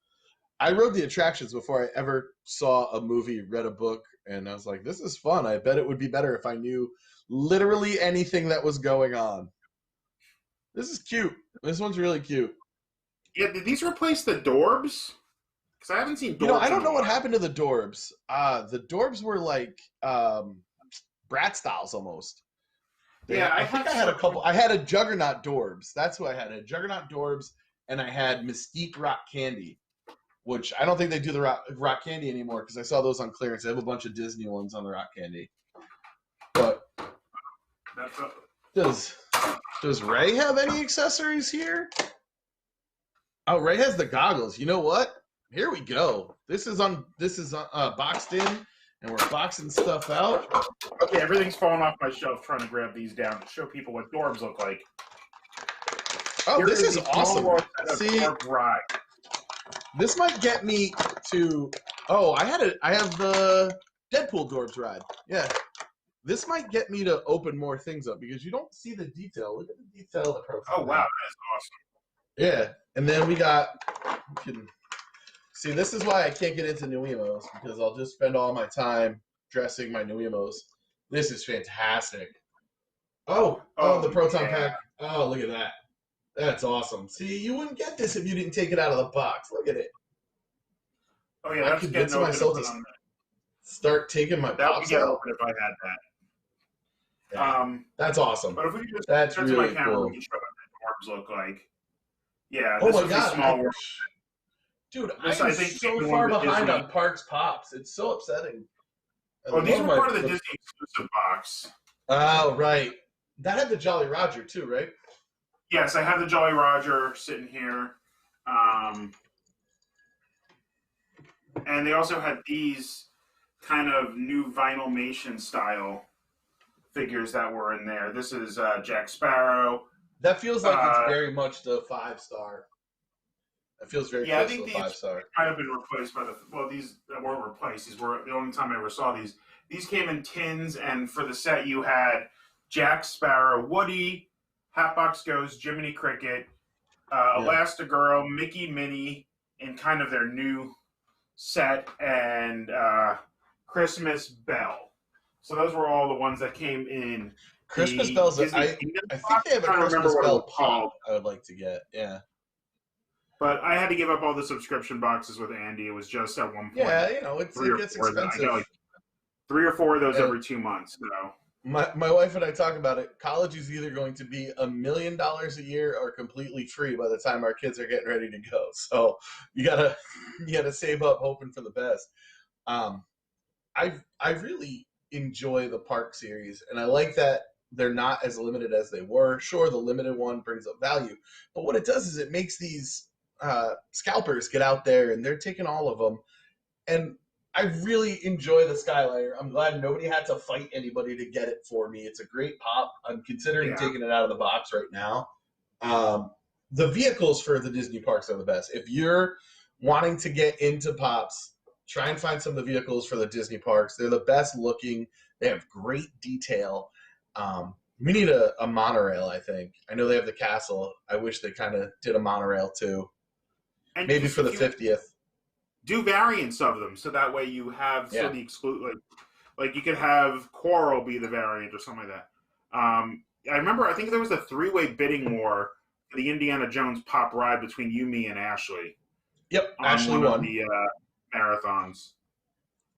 I rode the attractions before I ever saw a movie, read a book, and I was like, this is fun. I bet it would be better if I knew literally anything that was going on. This is cute. This one's really cute. Yeah, did these replace the Dorbs? Because I haven't seen Dorbs. You know, I don't know what happened to the Dorbs. The Dorbs were like Brat Styles almost. I think I had a couple. I had a Juggernaut Dorbs. That's who I had. I had Juggernaut Dorbs, and I had Mystique Rock Candy, which I don't think they do the rock Candy anymore because I saw those on clearance. I have a bunch of Disney ones on the Rock Candy. But does Ray have any accessories here? Oh, Ray has the goggles. You know what? Here we go. This is boxed in, and we're boxing stuff out. Okay, everything's falling off my shelf trying to grab these down to show people what Dorbs look like. Oh, this is awesome. See, this might get me to. Oh, I have the Deadpool Dorbs ride. Yeah, this might get me to open more things up because you don't see the detail. Look at the detail of the profile. Oh wow, that is awesome. Yeah, and then we got. See, this is why I can't get into new emos because I'll just spend all my time dressing my new emos. This is fantastic. Oh, the Proton Pack. Oh, look at that. That's awesome. See, you wouldn't get this if you didn't take it out of the box. Look at it. Oh yeah, that's getting open myself to start taking my pops out. Open if I had that. Yeah. That's awesome. But if we could just that's really cool. We can show what the Dorbs look like. Yeah. Oh my god. Small world. Dude, I am so far behind on Parks Pops. It's so upsetting. Oh, these were part of the Disney exclusive box. Oh, right. That had the Jolly Roger too, right? Yes, I have the Jolly Roger sitting here. And they also had these kind of new Vinylmation style figures that were in there. This is Jack Sparrow. That feels like it's very much the 5-star. It feels very close to the 5-star. Might have been replaced by these weren't replaced. These were the only time I ever saw these. These came in tins, and for the set you had Jack Sparrow, Woody, Hatbox Ghost, Jiminy Cricket, Elastigirl, Mickey, Minnie, in kind of their new set, and Christmas Bell. So those were all the ones that came in. Christmas Bells. I think they have a Christmas Bell pop. I would like to get. Yeah. But I had to give up all the subscription boxes with Andy. It was just at one point. Yeah, you know, it gets expensive. I got like 3 or 4 of those every 2 months. So my wife and I talk about it. College is either going to be $1 million a year or completely free by the time our kids are getting ready to go. So you gotta save up, hoping for the best. I really enjoy the Park series, and I like that they're not as limited as they were. Sure, the limited one brings up value, but what it does is it makes these scalpers get out there, and they're taking all of them. And I really enjoy the Skyliner. I'm glad nobody had to fight anybody to get it for me. It's a great pop. I'm considering taking it out of the box right now. The vehicles for the Disney parks are the best. If you're wanting to get into pops, try and find some of the vehicles for the Disney parks. They're the best looking. They have great detail. We need a monorail, I think. I know they have the castle. I wish they kind of did a monorail too. And maybe for the 50th. Do variants of them, so that way you have the exclude like you could have Coral be the variant or something like that. I remember I think there was a 3-way bidding war for the Indiana Jones pop ride between you, me, and Ashley. Yep, Ashley won the marathons.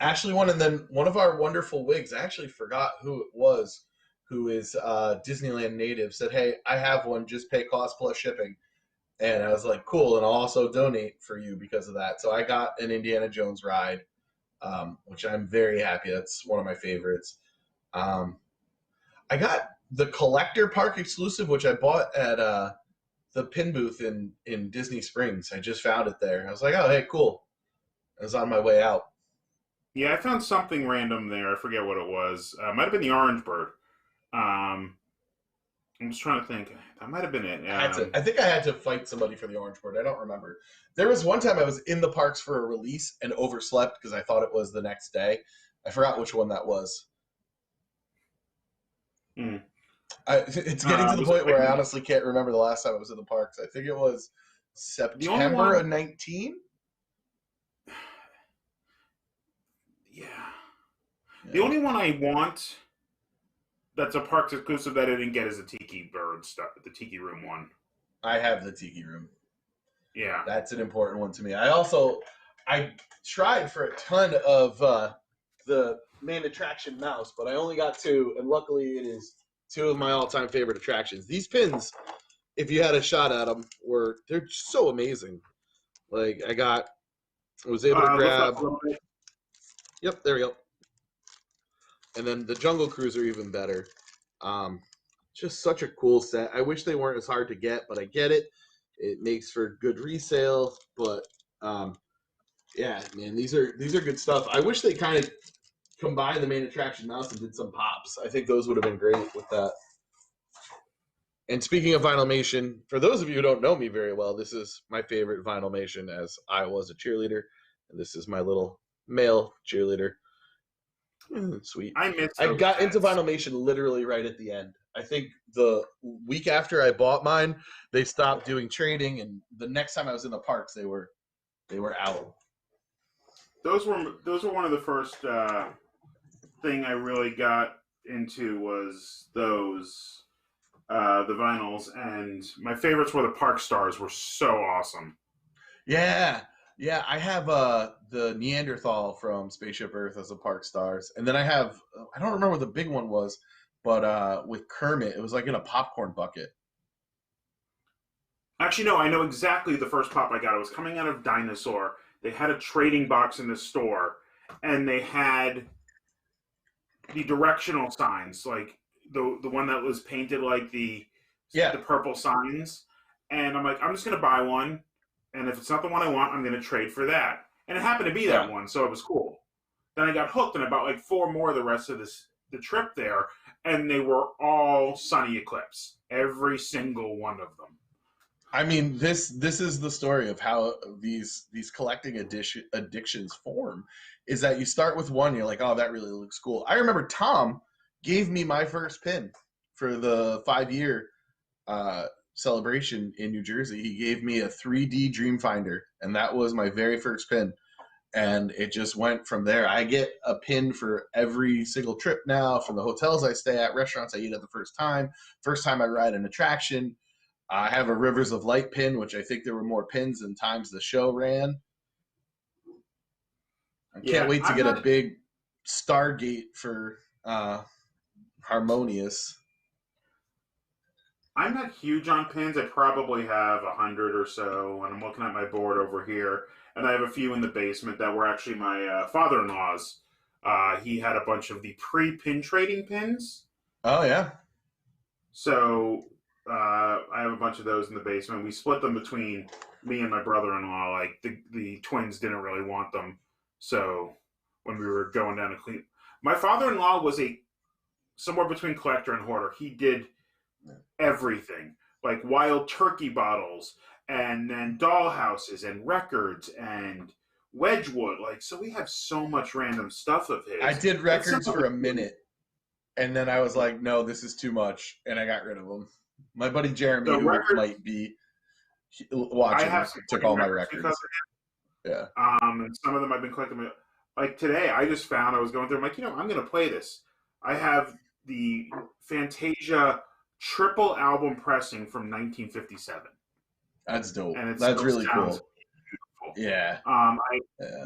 Ashley won, and then one of our wonderful WIGS, I actually forgot who it was, who is Disneyland native, said, "Hey, I have one. Just pay cost plus shipping." And I was like, cool, and I'll also donate for you because of that. So I got an Indiana Jones ride, which I'm very happy. That's one of my favorites. I got the Collector Park exclusive, which I bought at the pin booth in Disney Springs. I just found it there. I was like, oh, hey, cool. I was on my way out. Yeah, I found something random there. I forget what it was. Might have been the Orange Bird. I'm just trying to think. That might have been it. I think I had to fight somebody for the Orange Bird. I don't remember. There was one time I was in the parks for a release and overslept because I thought it was the next day. I forgot which one that was. It's getting to the point where I honestly can't remember the last time I was in the parks. I think it was September of 19. Yeah. The only one I want that's a parks exclusive that I didn't get is the Tiki Bird stuff, the Tiki Room one. I have the Tiki Room. Yeah. That's an important one to me. I also I tried for a ton of the main attraction mouse, but I only got 2, and luckily it is 2 of my all-time favorite attractions. These pins, if you had a shot at them, they're so amazing. Like I was able to Lift up grab. a little bit. Yep, there we go. And then the Jungle Cruise are even better. Just such a cool set. I wish they weren't as hard to get, but I get it. It makes for good resale, but yeah, man, these are good stuff. I wish they kind of combined the main attraction mouse and did some pops. I think those would have been great with that. And speaking of Vinylmation, for those of you who don't know me very well, this is my favorite Vinylmation, as I was a cheerleader, and this is my little male cheerleader. Sweet. I got into Vinylmation literally right at the end. I think the week after I bought mine, they stopped doing trading, and the next time I was in the parks, they were out. Those were one of the first thing I really got into was those the vinyls, and my favorites were the Park Stars. Were so awesome. Yeah. I have the Neanderthal from Spaceship Earth as a Park Stars, and then I have I don't remember what the big one was, but with Kermit, it was like in a popcorn bucket. Actually, no, I know exactly the first pop I got. It was coming out of Dinosaur. They had a trading box in the store, and they had the directional signs, like the one that was painted like the purple signs. And I'm like, I'm just gonna buy one, and if it's not the one I want, I'm gonna trade for that. And it happened to be that one, so it was cool. Then I got hooked, and I bought like 4 more the rest of the trip there, and they were all Sunny Eclipse, every single one of them. I mean, this is the story of how these collecting addictions form. Is that you start with one, you're like, oh, that really looks cool. I remember Tom gave me my first pin for the 5-year celebration in New Jersey. He gave me a 3D Dreamfinder, and that was my very first pin. And it just went from there. I get a pin for every single trip now, from the hotels I stay at, restaurants I eat at the first time I ride an attraction. I have a Rivers of Light pin, which I think there were more pins than times the show ran. I can't wait to get a big Stargate for Harmonious. I'm not huge on pins. I probably have 100 or so, and I'm looking at my board over here, and I have a few in the basement that were actually my father-in-law's. He had a bunch of the pre-pin trading pins. Oh, yeah. So I have a bunch of those in the basement. We split them between me and my brother-in-law. Like, the twins didn't really want them. So when we were going down to clean... My father-in-law was somewhere between collector and hoarder. He did everything, like wild turkey bottles, and then dollhouses, and records, and Wedgwood. Like, so we have so much random stuff of his. I did records for a minute, and then I was like, no, this is too much, and I got rid of them. My buddy Jeremy, who might be watching, took all my records. Yeah. And some of them I've been collecting. Like today, I just found, I was going through, I'm like, I'm going to play this. I have the Fantasia triple album pressing from 1957. That's dope. And that's really cool. Beautiful. Yeah.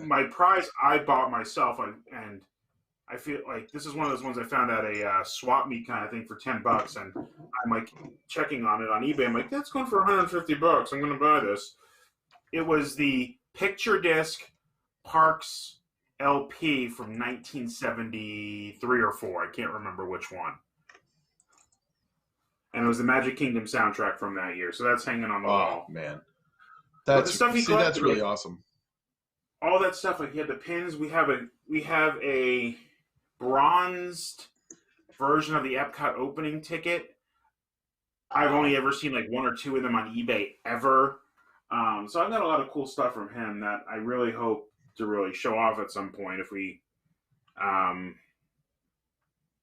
My prize I bought myself, and I feel like this is one of those ones I found at a swap meet kind of thing for $10, and I'm like checking on it on eBay. I'm like, that's going for $150. I'm going to buy this. It was the picture disc Parks LP from 1973 or 4. I can't remember which one. And it was the Magic Kingdom soundtrack from that year. So that's hanging on the wall. Oh, man. That's really awesome. All that stuff, like, he had the pins. We have a bronzed version of the Epcot opening ticket. I've only ever seen like 1 or 2 of them on eBay ever. So I've got a lot of cool stuff from him that I really hope to really show off at some point. If we, I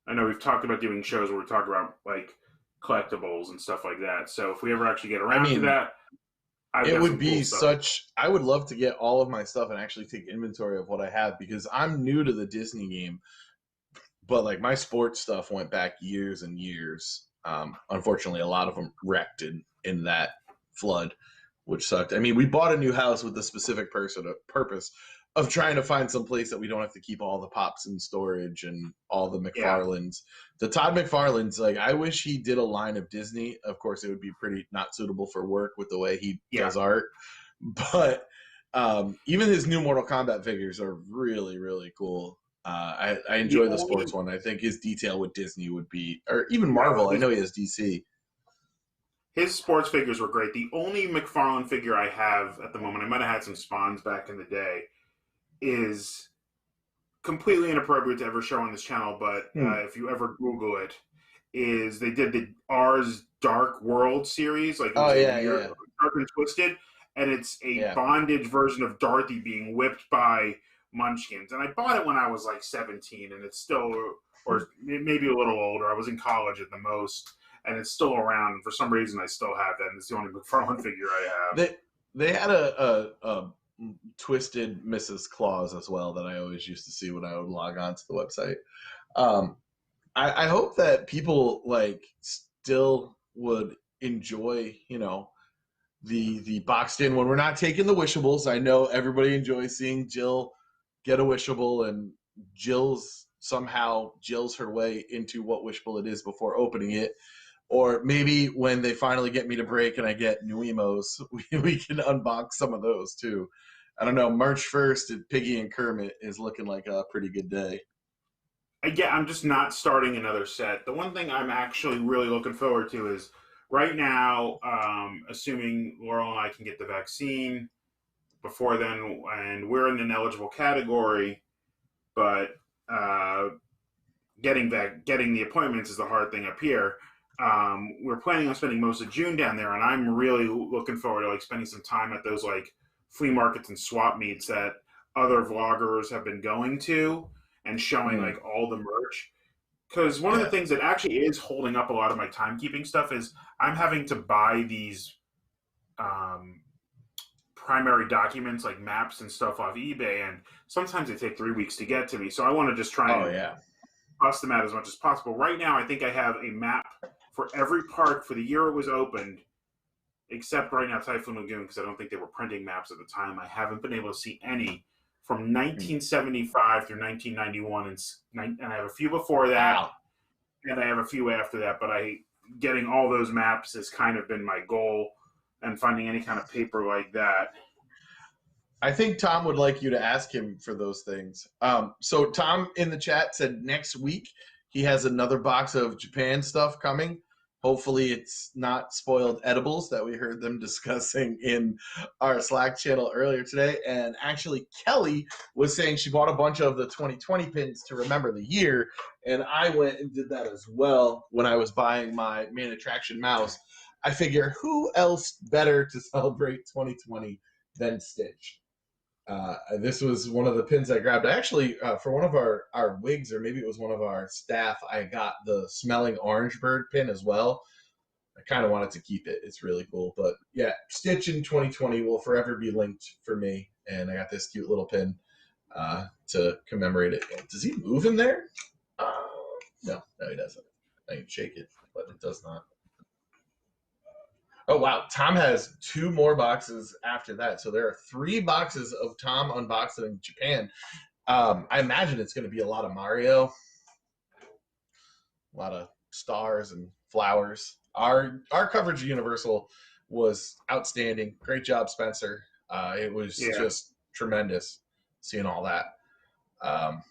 know we've talked about doing shows where we talk about like collectibles and stuff like that. So if we ever actually get around to that, it would be I would love to get all of my stuff and actually take inventory of what I have, because I'm new to the Disney game, but like my sports stuff went back years and years. Unfortunately, a lot of them wrecked in that flood which sucked. I mean, we bought a new house with the specific purpose of trying to find some place that we don't have to keep all the Pops in storage and all the McFarlanes. The Todd McFarlane's, like, I wish he did a line of Disney. Of course, it would be pretty not suitable for work with the way he does art. But even his new Mortal Kombat figures are really, really cool. I enjoy the sports one. I think his detail with Disney would be, or even Marvel. I know he has DC. His sports figures were great. The only McFarlane figure I have at the moment, I might have had some Spawns back in the day, is completely inappropriate to ever show on this channel, but if you ever Google it, is they did the R's Dark World series, like Dark and Twisted, and it's a bondage version of Dorothy being whipped by Munchkins. And I bought it when I was like 17, and it's still, or maybe a little older. I was in college at the most, and it's still around. And for some reason, I still have that, and it's the only McFarlane figure I have. They had a Twisted Mrs. Claus as well that I always used to see when I would log on to the website. I hope that people like still would enjoy, you know, the boxed in when we're not taking the wishables. I know everybody enjoys seeing Jill get a wishable, and Jill's her way into what wishable it is before opening it. Or maybe when they finally get me to break and I get new emos, we can unbox some of those too. I don't know. March 1st at Piggy and Kermit is looking like a pretty good day. I'm just not starting another set. The one thing I'm actually really looking forward to is right now, assuming Laurel and I can get the vaccine before then, and we're in an eligible category, but getting the appointments is the hard thing up here. We're planning on spending most of June down there, and I'm really looking forward to like spending some time at those like flea markets and swap meets that other vloggers have been going to and showing like all the merch. Because one of the things that actually is holding up a lot of my timekeeping stuff is I'm having to buy these primary documents like maps and stuff off eBay, and sometimes they take 3 weeks to get to me. So I want to just try and bust them out as much as possible. Right now, I think I have a map for every park for the year it was opened, except right now Typhoon Lagoon, because I don't think they were printing maps at the time. I haven't been able to see any from 1975 through 1991, and I have a few before that, and I have a few after that. But getting all those maps has kind of been my goal, and finding any kind of paper like that. I think Tom would like you to ask him for those things. So Tom in the chat said next week he has another box of Japan stuff coming. Hopefully it's not spoiled edibles that we heard them discussing in our Slack channel earlier today. And actually, Kelly was saying she bought a bunch of the 2020 pins to remember the year. And I went and did that as well when I was buying my main attraction mouse. I figure who else better to celebrate 2020 than Stitch? This was one of the pins I grabbed. I actually, for one of our WIGS, or maybe it was one of our staff, I got the smelling orange bird pin as well. I kind of wanted to keep it. It's really cool. But yeah, Stitch in 2020 will forever be linked for me. And I got this cute little pin to commemorate it. Does he move in there? No, he doesn't. I can shake it, but it does not. Oh, wow. Tom has 2 more boxes after that. So there are 3 boxes of Tom unboxing in Japan. I imagine it's going to be a lot of Mario, a lot of stars and flowers. Our coverage of Universal was outstanding. Great job, Spencer. It was just tremendous seeing all that. I'm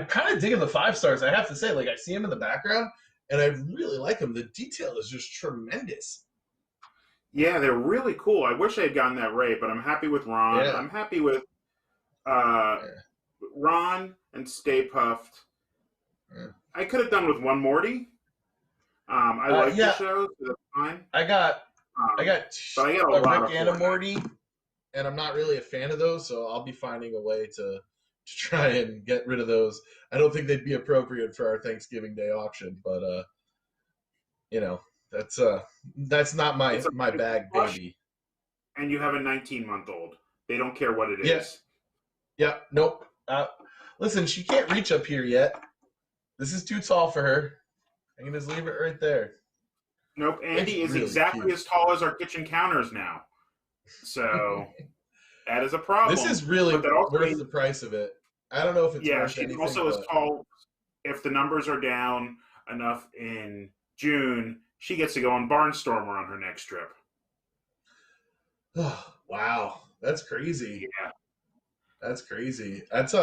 kind of digging the 5 stars. I have to say, like, I see him in the background, and I really like them. The detail is just tremendous. Yeah, they're really cool. I wish I had gotten that Ray, but I'm happy with Ron. I'm happy with Ron and Stay Puffed. I could have done with one Morty. I like the show, so that's fine. I got a Rick and a Morty, and I'm not really a fan of those, so I'll be finding a way to try and get rid of those. I don't think they'd be appropriate for our Thanksgiving Day auction, but you know, that's not my bag, baby. And you have a 19-month-old. They don't care what it is. Yeah. Nope. Listen, she can't reach up here yet. This is too tall for her. I can just leave it right there. Nope, Andy is really exactly as tall as our kitchen counters now. So that is a problem. This is really worth the price of it. I don't know if it's worth anything. Yeah, she's also as tall. If the numbers are down enough in June, she gets to go on Barnstormer on her next trip. Oh, wow. That's crazy. Yeah. That's crazy. That's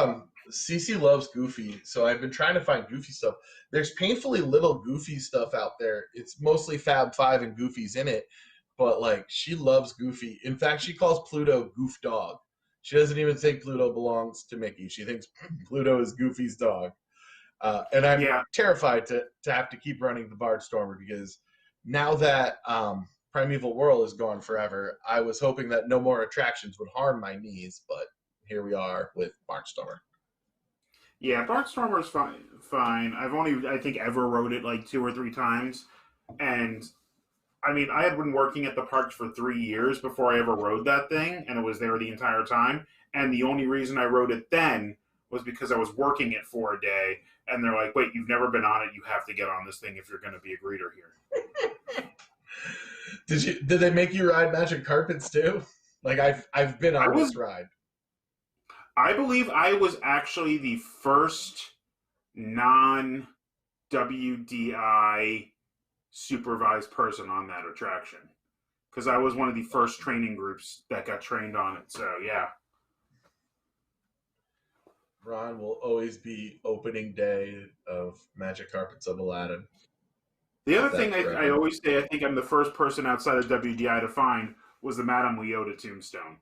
Cece loves Goofy, so I've been trying to find Goofy stuff. There's painfully little Goofy stuff out there. It's mostly Fab Five and Goofy's in it, but like she loves Goofy. In fact, she calls Pluto Goof Dog. She doesn't even think Pluto belongs to Mickey. She thinks Pluto is Goofy's dog. And I'm terrified to have to keep running the Barnstormer because now that Primeval Whirl is gone forever, I was hoping that no more attractions would harm my knees, but here we are with Barnstormer. Yeah, Barnstormer is fine. I've only, I think, ever rode it like 2 or 3 times. And, I mean, I had been working at the parks for 3 years before I ever rode that thing, and it was there the entire time. And the only reason I rode it then was because I was working it for a day, and they're like, wait, you've never been on it, you have to get on this thing if you're going to be a greeter here. Did they make you ride magic carpets too? Like I've been on this ride. I believe I was actually the first non-WDI supervised person on that attraction because I was one of the first training groups that got trained on it. So yeah. Ron will always be opening day of Magic Carpets of Aladdin. The other thing I always say, I think I'm the first person outside of WDI to find was the Madame Leota tombstone.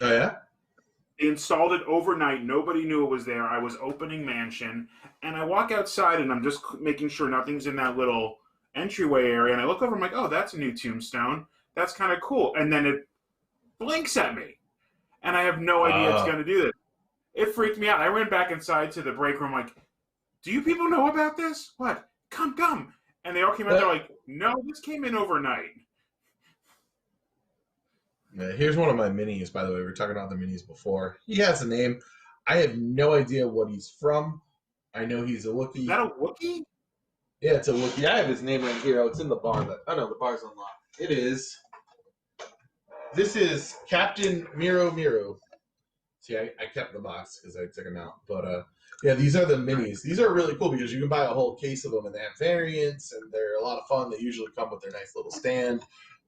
Oh, yeah? They installed it overnight. Nobody knew it was there. I was opening Mansion, and I walk outside, and I'm just making sure nothing's in that little entryway area, and I look over, I'm like, oh, that's a new tombstone. That's kind of cool. And then it blinks at me, and I have no idea it's going to do this. It freaked me out. I ran back inside to the break room like, do you people know about this? What? Come. And they all came out there like, no, this came in overnight. Yeah, here's one of my minis, by the way. We were talking about the minis before. He has a name. I have no idea what he's from. I know he's a Wookiee. Is that a Wookiee? Yeah, it's a Wookiee. I have his name right here. Oh, it's in the bar. Oh, no, the bar's unlocked. It is. This is Captain Miro. See, I kept the box because I took them out. But, yeah, these are the minis. These are really cool because you can buy a whole case of them, and they have variants, and they're a lot of fun. They usually come with their nice little stand.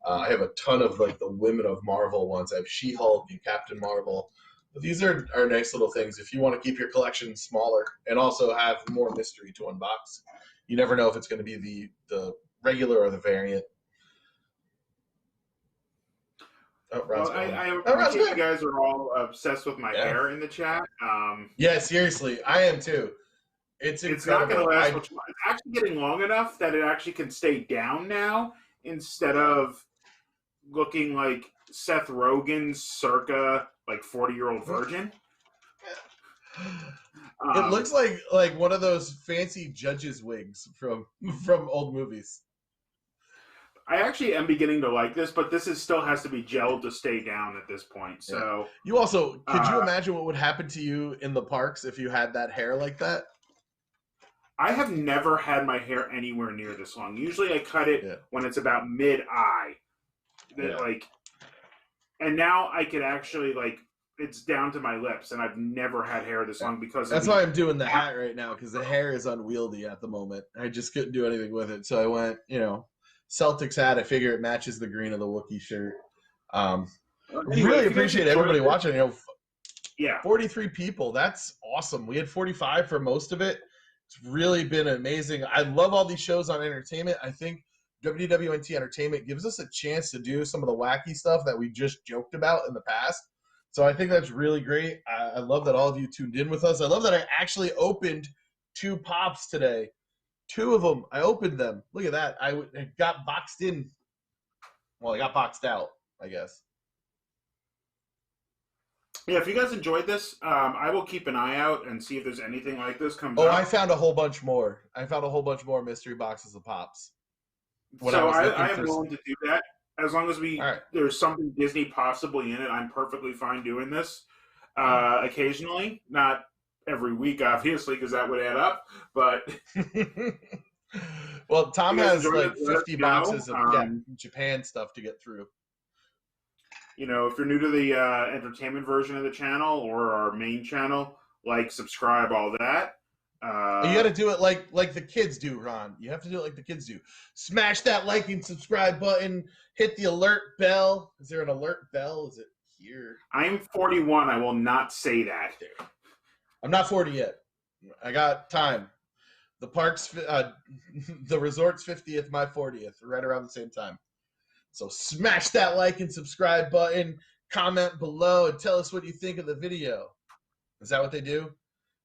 I have a ton of, like, the Women of Marvel ones. I have She-Hulk and Captain Marvel. But these are nice little things if you want to keep your collection smaller and also have more mystery to unbox. You never know if it's going to be the regular or the variant. Oh, well, I appreciate you guys are all obsessed with my hair in the chat. Yeah, seriously, I am too. It's not going to last much longer. It's actually getting long enough that it actually can stay down now instead of looking like Seth Rogen's circa like 40-year-old virgin. It looks like one of those fancy judges' wigs from old movies. I actually am beginning to like this, but this still has to be gelled to stay down at this point. So you also could you imagine what would happen to you in the parks if you had that hair like that? I have never had my hair anywhere near this long. Usually I cut it when it's about mid-eye. And now I could actually it's down to my lips, and I've never had hair this long because that's why I'm doing the hat right now because the hair is unwieldy at the moment. I just couldn't do anything with it, so I went, Celtics hat. I figure it matches the green of the Wookiee shirt. Anyway, really appreciate everybody watching. 43 people. That's awesome. We had 45 for most of it. It's really been amazing. I love all these shows on entertainment. I think WDWNT Entertainment gives us a chance to do some of the wacky stuff that we just joked about in the past. So I think that's really great. I love that all of you tuned in with us. I love that I actually opened 2 pops today. 2 of them. I opened them. Look at that. I got boxed in. Well, I got boxed out, I guess. Yeah, if you guys enjoyed this, I will keep an eye out and see if there's anything like this comes up. I found a whole bunch more. I found a whole bunch more mystery boxes of pops. I am willing to do that. As long as there's something Disney possibly in it, I'm perfectly fine doing this occasionally. Not every week, obviously, because that would add up. But Well, Tom has like 50 boxes of Japan stuff to get through. You know, if you're new to the entertainment version of the channel or our main channel, like, subscribe, all that. You got to do it like the kids do, Ron. You have to do it like the kids do. Smash that like and subscribe button. Hit the alert bell. Is there an alert bell? Is it here? I'm 41. I will not say that. I'm not 40 yet. I got time. The park's, the resort's 50th, my 40th, right around the same time. So smash that like and subscribe button. Comment below and tell us what you think of the video. Is that what they do?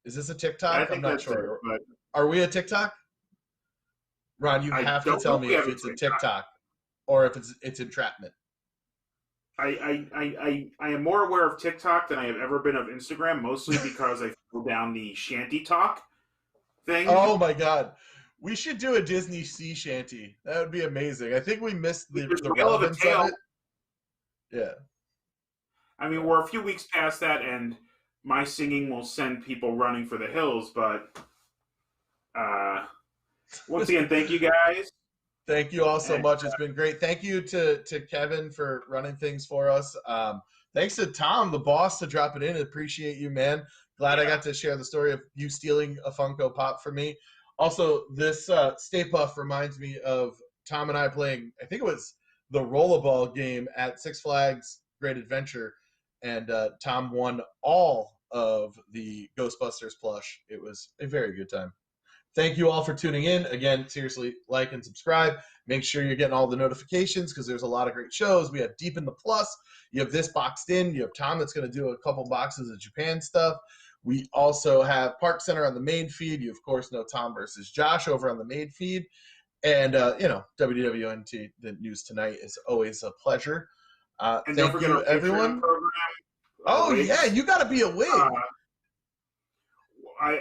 Is this a TikTok? I'm not sure. But are we a TikTok? Ron, you have to tell me if it's a TikTok or if it's entrapment. I am more aware of TikTok than I have ever been of Instagram, mostly because I fell down the shanty talk thing. Oh my God. We should do a Disney sea shanty. That would be amazing. I think we missed the relevance of it. Yeah. I mean, we're a few weeks past that, and my singing will send people running for the hills, but once again, thank you guys. Thank you all so much. It's been great. Thank you to Kevin for running things for us. Thanks to Tom, the boss, to drop it in. Appreciate you, man. Glad I got to share the story of you stealing a Funko Pop from me. Also, this Stay Puft reminds me of Tom and I playing, I think it was the Rollerball game at Six Flags Great Adventure, and Tom won all of the Ghostbusters plush. It was a very good time. Thank you all for tuning in. Again, seriously, like and subscribe. Make sure you're getting all the notifications because there's a lot of great shows. We have Deep in the Plus. You have this boxed in. You have Tom that's going to do a couple boxes of Japan stuff. We also have Park Center on the main feed. You, of course, know Tom versus Josh over on the main feed. And, you know, WDWNT, the news tonight, is always a pleasure. Thank you, everyone. Oh, yeah, you got to be a WIG.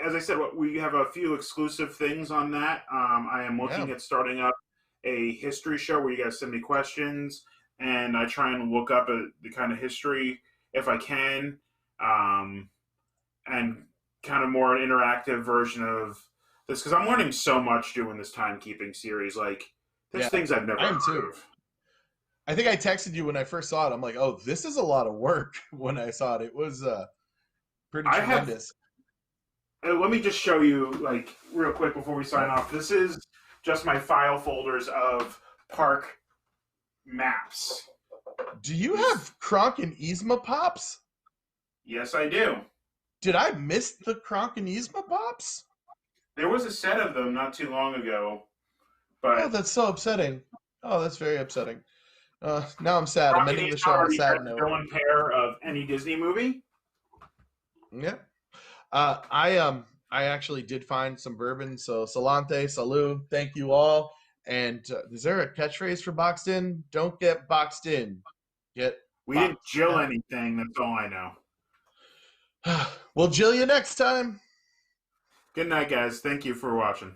As I said, we have a few exclusive things on that. I am looking at starting up a history show where you guys send me questions, and I try and look up the kind of history, if I can, and kind of more an interactive version of this, because I'm learning so much doing this timekeeping series. Like, there's things I've never heard of. I think I texted you when I first saw it. I'm like, oh, this is a lot of work when I saw it. It was pretty tremendous. Let me just show you, like, real quick before we sign off. This is just my file folders of park maps. Do you have Kronk and Yzma Pops? Yes, I do. Did I miss the Kronk and Yzma Pops? There was a set of them not too long ago. But oh, that's so upsetting. Oh, that's very upsetting. Now I'm sad. I'm ending the show on a sad note. Villain pair of any Disney movie? Yeah. I actually did find some bourbon, so salante, salud, thank you all. And is there a catchphrase for boxed in? Don't get boxed in. We didn't jill anything, that's all I know. We'll jill you next time. Good night, guys. Thank you for watching.